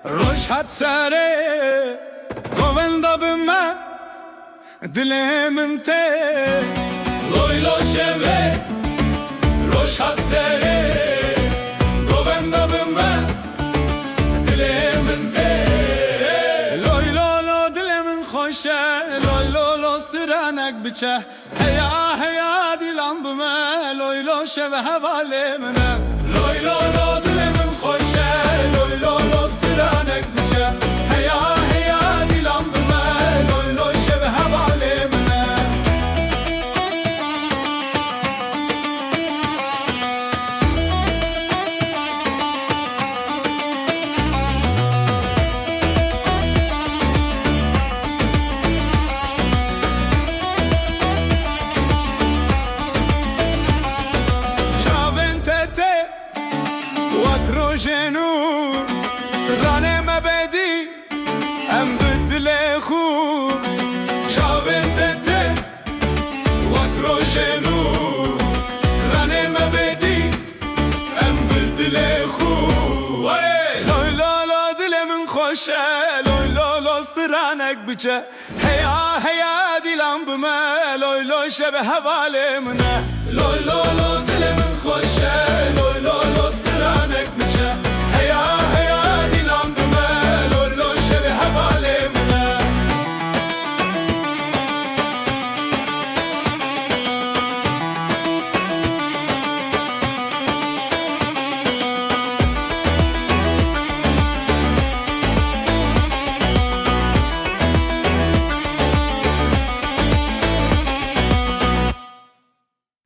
روشت سره گووندا بمه دلم ته لویلو شوه روشت سره گووندا بمه دلم ته لویلو دلم خوشه لویلو استرانک بچه هیا دیلم بمه لویلو شوه حواله منه لویلو دلم خوشه لویلو استرانک بچه هیا دیلم بمه لویلو شوه حواله منه روژنور سرانه مبدی ام بدل خوب شاوین تته وک روژنور سرانه مبدی ام بدل خوب لولا دل من خوشه لولا استرانک بچه هیا دیلم بمه لولا شب حواله منه لولا دل من خوشه لولا استرانک بچه